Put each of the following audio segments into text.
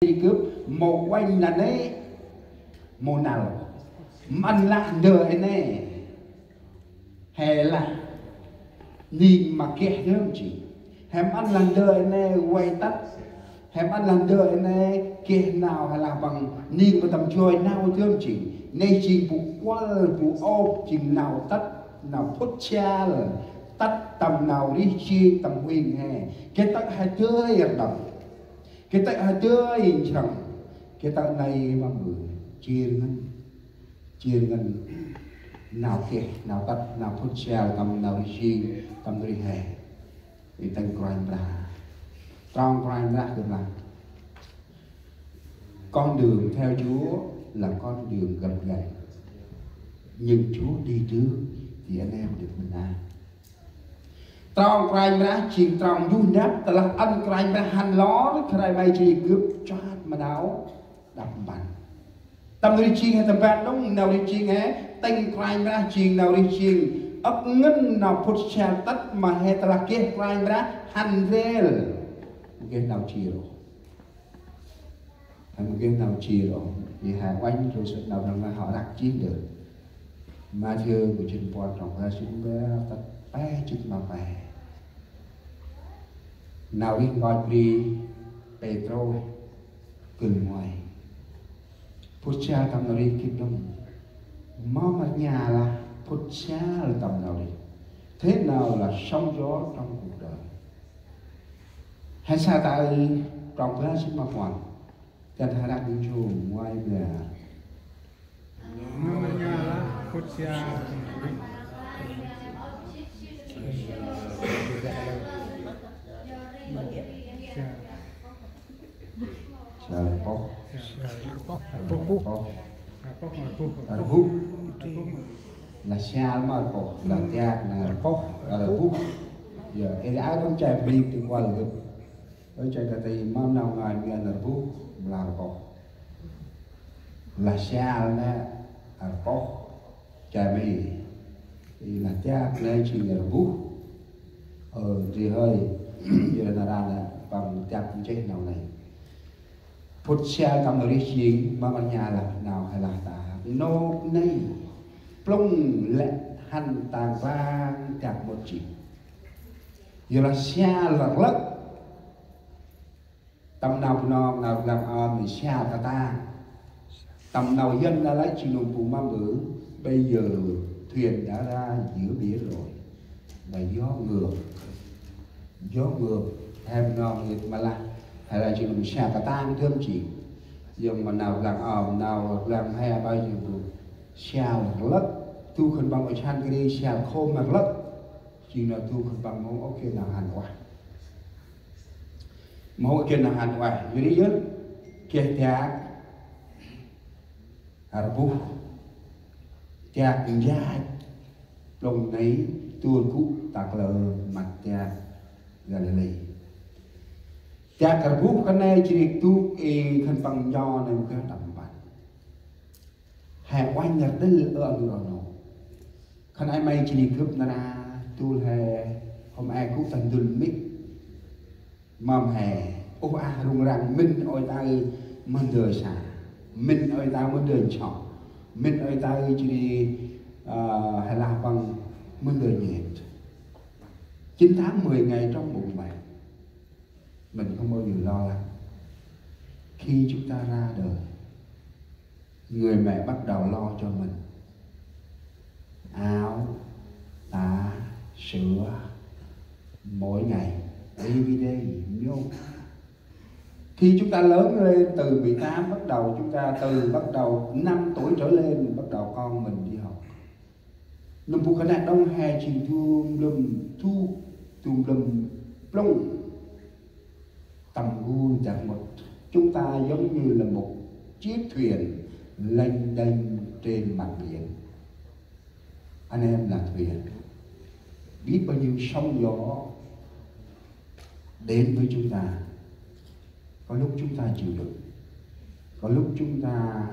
đi cướp một quanh là đấy một nào ăn lạ đời này hè là nhìn mà kẹt nữa chị hẻm ăn lần đời này quay tắt hẻm ăn lần đời này kẹt nào hay là bằng nhìn vào tầm trời nào thương chị nay chị vụ qual vụ ôm chị nào tắt nào phút cha là tắt tầm nào đi chi tầm huyền hè cái tắt hai chơi ở đồng cái tận hai chơi chẳng cái tận này mà mười chia ngân nào kẹt nào tắt nào phút cha tầm nào đi chi tầm đi hè thì tên crime ra trong crime ra được là con đường theo Chúa là con đường gập ghềnh nhưng Chúa đi trước thì anh em được bình an. Trong crime ra chỉ trong du nắp là ăn crime ra hành ló cái này chỉ cướp cho mà đáo đập bàn tâm đi chi hay tầm bạn đúng nào đi chi nghe tên crime ra chỉ nào đi chi ấp ngân nào phút cha tắt mà hệ là kia crime ra hành rel cái nào chi rồi thằng cái nào chi rồi thì hàng quanh rồi sự nào rằng là họ đặt chiến được mà chưa của trên quan trọng ra xuống bé tất bé chút mà về nào đi gọi đi Petro cần ngoài phút cha tầm nào đi kịp đông mò mà nhà là phút cha là tầm nào đi thế nào là sóng gió trong cuộc đời hay sao tại trong cái sinh hoạt hoàn cho thà đặt những chỗ ngoài về mò mà nhà là phút cha là xa mà có là cha là phốc là phúc giờ cái đã không chạy đi từ qua được với chạy cái gì mà nào ngày nghe là phúc là có là xa là phốc chạy đi thì là cha này chỉ là phúc thì hơi giờ là ra bằng cha cũng chết nào này phút xa cầm được đi chuyện mà nhà là nào hay là ta nô này plong lệ hành tàng vang cả một chuyện giờ là xa là lắc tầm nào làm thì xa cả ta tầm nào dân đã lấy chuyện đồng phụ ma bử bây giờ thuyền đã ra giữa biển rồi và gió ngược em ngon nghiệt mà là hay là chuyện xa cả ta thương chị dùng mà nào nào làm hay bao nhiêu xa lắc tu khẩn bằng cái chan cái đi xa khô mà lắc chỉ là tu khẩn bằng mong ok nào hàn quả mong ok nào hàn quả như đi nhất kẹt nhà bu kẹt dài đồng ấy tuôn cũ tạc lờ mặt kẹt gần lì cha cả bút cái này chỉ tu khăn bằng nho này cái đậm bản hè quanh nhật đến ở người nó khăn ai may chỉ cướp na tu hè hôm ai cũng thành đun mít mầm hè ô a rung răng minh ôi tay mình đời xả minh ôi ta muốn đời chọn minh ôi tay chỉ hay là bằng mình đời nhẹ 9 tháng 10 ngày trong bụng mẹ mình không bao giờ lo lắng khi chúng ta ra đời người mẹ bắt đầu lo cho mình áo tã sữa mỗi ngày everyday nhôm khi chúng ta lớn lên từ 18 bắt đầu chúng ta từ bắt đầu 5 tuổi trở lên bắt đầu con mình đi học nằm phụ khả năng đông hè chỉ tùm lum plong tầm gu chẳng một chúng ta giống như là một chiếc thuyền lênh đênh trên mặt biển anh em là thuyền biết bao nhiêu sóng gió đến với chúng ta có lúc chúng ta chịu đựng có lúc chúng ta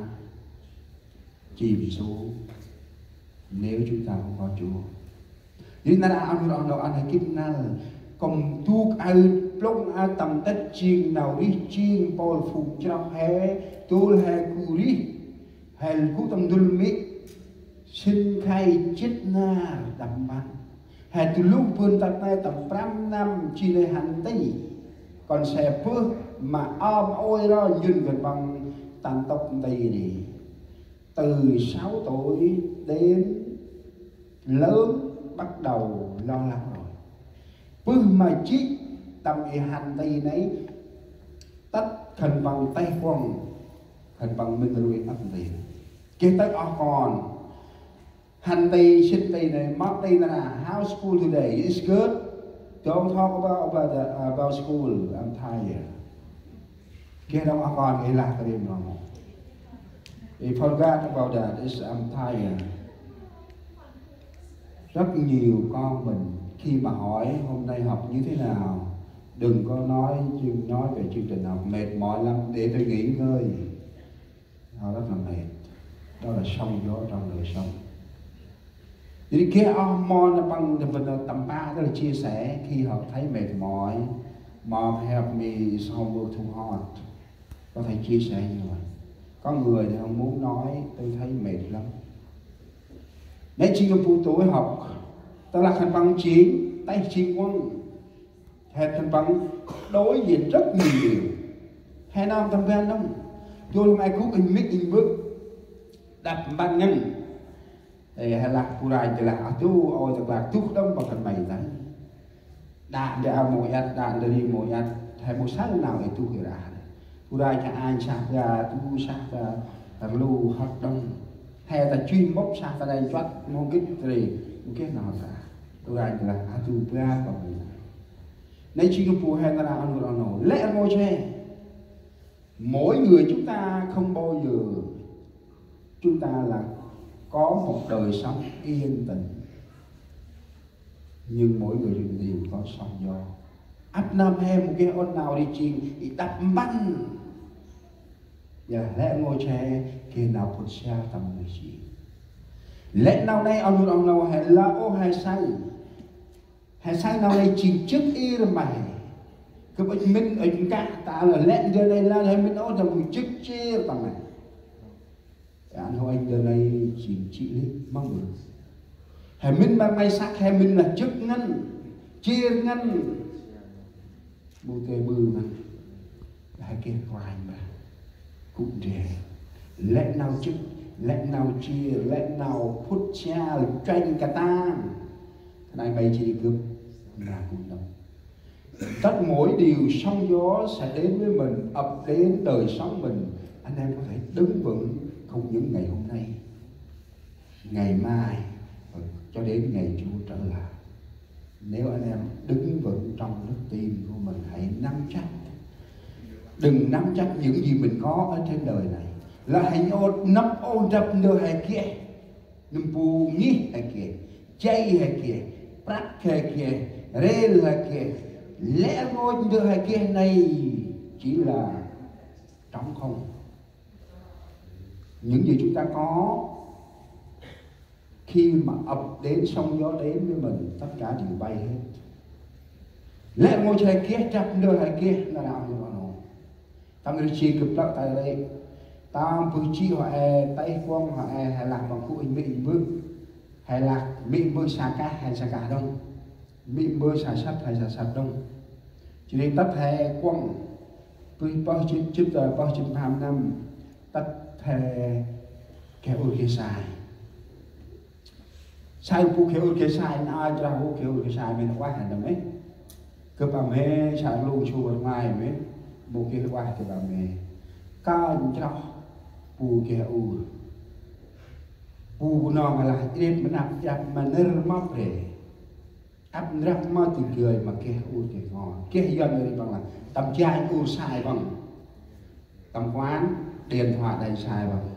chìm xuống nếu chúng ta không có Chúa. Jadi nara anu hay kim na kom tuk al plong a tầm đất chiên nào đi chiên bol phụ cho hè tôi hè cù đi hè cú tầm đul mít xin khai chết na đầm bắn hè từ lúc vươn tận nay tầm 5 năm chỉ lấy hành tây còn xe phước mà ôi đó nhìn gần bằng tàn tộc đây đi từ 6 tuổi đến lớn bắt đầu lo lắng rồi bước mà chỉ tầm hành tây nấy tất khẩn bằng tay quăng khẩn bằng mình rồi ấp tiền cái tất còn hành tây xin tây này mất tây là how school today is good don't talk about school I'm tired cái đó còn cái là cái điểm đó we forgot about that is I'm tired. Rất nhiều con mình khi mà hỏi hôm nay học như thế nào, đừng có nói về chương trình học mệt mỏi lắm, để tôi nghỉ ngơi. Họ rất là mệt. Đó là sóng gió trong đời sống. Thì cái hormone bằng tầm 3 đó là chia sẻ khi họ thấy mệt mỏi. Mom help me some work too hard. Có thể chia sẻ như vậy. Có người thì không muốn nói, tôi thấy mệt lắm. Nếu chỉ có phụ tuổi học, tôi là khăn bằng chiến, tay chiến quân. Hệ khăn bằng đối diện rất nhiều. Hệ nam tâm gan lắm. Tôi làm ai cũng in mít in bước. Đập bằng ngân. Hệ lạc phụ rài thì là tu, ôi thật là túc đông bằng khăn mày đấy. Đạn để mùi át, đạn để đi mùi át. Hệ một sáng nào để tu kìa ra. Phụ rài cho ai sạc ra, tu sạc ra, thật lưu hoạt đông. Hay ta chuyên bốc sang ta đây choát mong kích gì một cái nào cả tôi đây là atu bra của mình nên chỉ có phù hay là ăn đồ nổ lẽ ngôi che mỗi người chúng ta không bao giờ chúng ta là có một đời sống yên tĩnh nhưng mỗi người đều có sóng gió áp nam hay một cái ôn nào đi chiên thì đập bắn lẽ ngôi che khi nào phút xa tầm người chị lẽ nào này ông nào hay là ô hay sai nào này chỉ trước y rồi mày cái bệnh mình ở chúng ta là lẽ giờ này là hay mình nói là một chức chia tầm này anh hỏi anh giờ này chỉ trị lý mong được hay mình mà may sắc hay mình là chức ngân chia ngân bù tê bư mà hay kia hoài mà cụ thể lẽ nào chức lẽ nào chia lẽ nào phút cha tranh cả ta này mày chỉ cướp là cũng đâu tất mỗi điều sóng gió sẽ đến với mình ập đến đời sống mình anh em có thể đứng vững không những ngày hôm nay ngày mai cho đến ngày Chúa trở lại nếu anh em đứng vững trong đức tin của mình hãy nắm chắc đừng nắm chắc những gì mình có ở trên đời này là hãy nắm ôn đập nơi hay kia nằm bù nghĩ hay kia chay hay kia prát hay kia rel hay kia lẽ ngôi nơi hay kia này chỉ là trống không những gì chúng ta có khi mà ập đến sóng gió đến với mình tất cả đều bay hết lẽ ngôi hay kia chắp nơi hay kia là nào như vậy tâm lý chi cực lắm tại đây ta vừa chi họ tay quăng họ hay làm bằng cụ hình mỹ bước hay là mỹ bơi xa cá hay xa cá đông mỹ bơi xa sắt hay xa sắt đông chỉ nên tất hay quăng tôi bao nhiêu 5 năm tất hay kéo cái sai phụ kéo cái sai ai ra phụ kéo cái sai mình quá hành động ấy cứ bảo mẹ sai luôn chùa ngoài mấy bộ kia qua thì bảo mẹ cao cho bù kia bù nó mà là đêm mà nạp mà nơ móc để áp rap mà từ cười mà kia thì ngon kia dân rồi bằng là tầm trai sai bằng tầm quán điện thoại đây sai bằng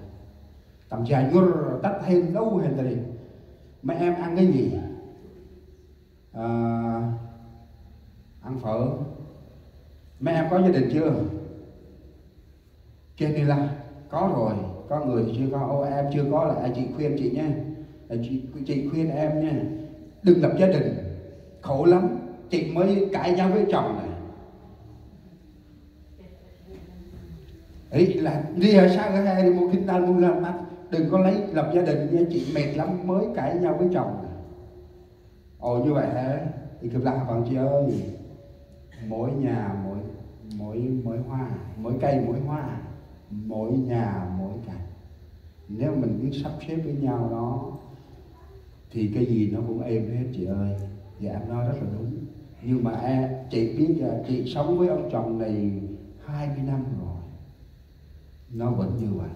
tầm trai ngồi tắt hên đâu hên đây mà em ăn cái gì ăn phở mẹ em có gia đình chưa? Kia thì là có rồi, có người thì chưa có, em chưa có là chị khuyên chị nha, chị khuyên em nha, đừng lập gia đình, khổ lắm, chị mới cãi nhau với chồng này, ấy là đi ở sao cái hai đi mua kinh đan mua làm mắt, đừng có lấy lập gia đình nha chị, mệt lắm mới cãi nhau với chồng. Ồ như vậy hả? Thì cực lạc bạn chị ơi, mỗi nhà mỗi hoa, mỗi cây mỗi hoa, mỗi nhà mỗi cảnh. Nếu mình biết sắp xếp với nhau đó thì cái gì nó cũng êm hết chị ơi. Dạ em nói rất là đúng. Nhưng mà chị biết là chị sống với ông chồng này 20 năm rồi, nó vẫn như vậy.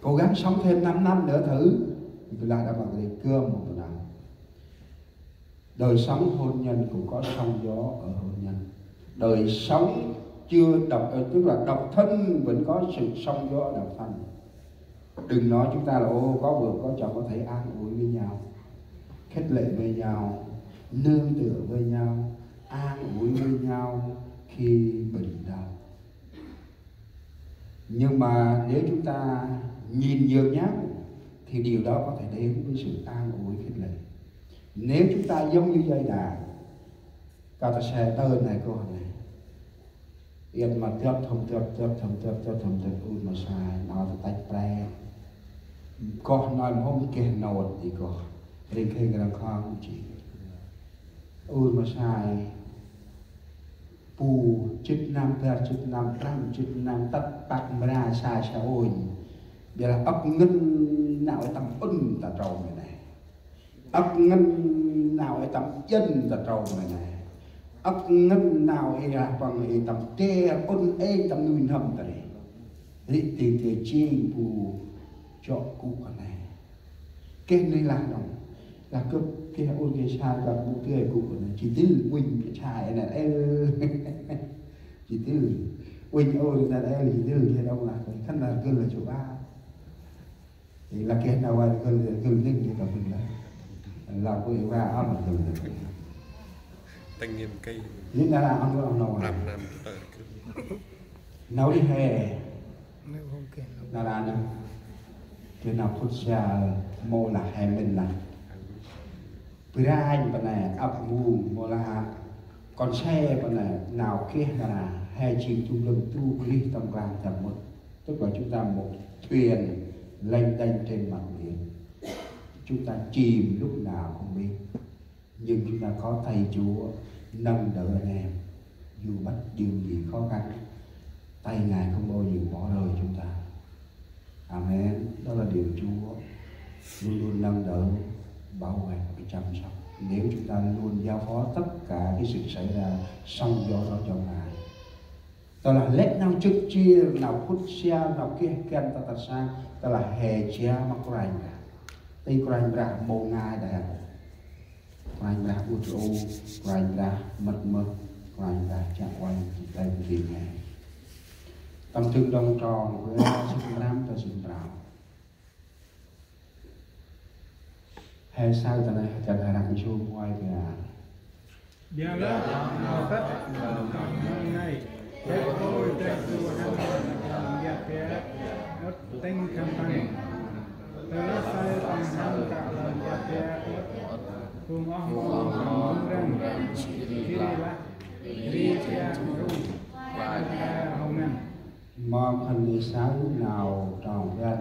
Cố gắng sống thêm 5 năm nữa thử, thì là đã bằng lấy cơm một năm. Đời sống hôn nhân cũng có sóng gió ở hôn nhân. Đời sống chưa độc, tức là độc thân vẫn có sự sóng gió ở độc thân. Đừng nói chúng ta là ô có vợ có chồng có thể an ủi với nhau, khích lệ với nhau, nương tựa với nhau, an ủi với nhau khi bệnh đau. Nhưng mà nếu chúng ta nhìn nhược nhát thì điều đó có thể đến với sự an ủi khích lệ. Nếu chúng ta giống như dây đàn, cao ta xe tơn này con này, yên mà tiếp thông ui mà sai nói tách pre, con nói không kể nột gì con, riêng khi cái đằng con chỉ, ui mà sai, pu chích năm trăm chích năm tất bạc mà ra sai sao ôi, giờ là ấp ngân nào ở tầm ta trầu này, ấp ngân nào ở tầm chân ta trầu này, ấp ngân nào ấy là bằng tầm tre ôn tầm nuôi hầm ta này, thì từ chiên pu cho cụ này, cái này là đồng là cấp cái ôn cái sai là cụ tươi cụ này chỉ tư quỳnh cái chai này chỉ tư quỳnh ôi là đây chỉ tư kia đâu là cái thân là cơn là chỗ ba thì là cái nào là cơn linh như là mình là cô yêu ba âm là cơn Tăng nghiêm cây những là ông nào làm nấu đi hè nếu không kể là nè cái nào phút xa mô là hè mình là ra anh bên này ấp mù mô là con xe bên này nào kia là hai chim trung lâm tu kli tâm quan tầm một, tức là chúng ta một thuyền lênh đênh trên mặt biển, chúng ta chìm lúc nào không biết, nhưng chúng ta có thầy Chúa nâng đỡ anh em, dù bất điều gì khó khăn tay Ngài không bao giờ bỏ rơi chúng ta. Amen. Đó là điều Chúa luôn luôn nâng đỡ, bảo vệ và chăm sóc. Nếu chúng ta luôn giao phó tất cả cái sự xảy ra sóng gió đó cho Ngài. Đó là lết nào trước chia nào phút xe nào kia kèn ta sang, đó là hè chia mắc rành ra, tây rành ra mồ Ngài đại, rành ra út ô, rành ra mật mật, rành ra chẳng quanh đây vì Ngài. Tâm thương đông tròn với sức nam và sức rào. Hay sao ta này chẳng phải đặt xuống ngoài kìa. Biar lah, tất hôm nay cái tôi trên tôi đang gặp cái tinh khăn tăng từ lúc sai tầm năm cả lần gặp cái cùng ông mong rằng khi là đi theo đúng và hôm nay Mong hình sáng nào tròn ra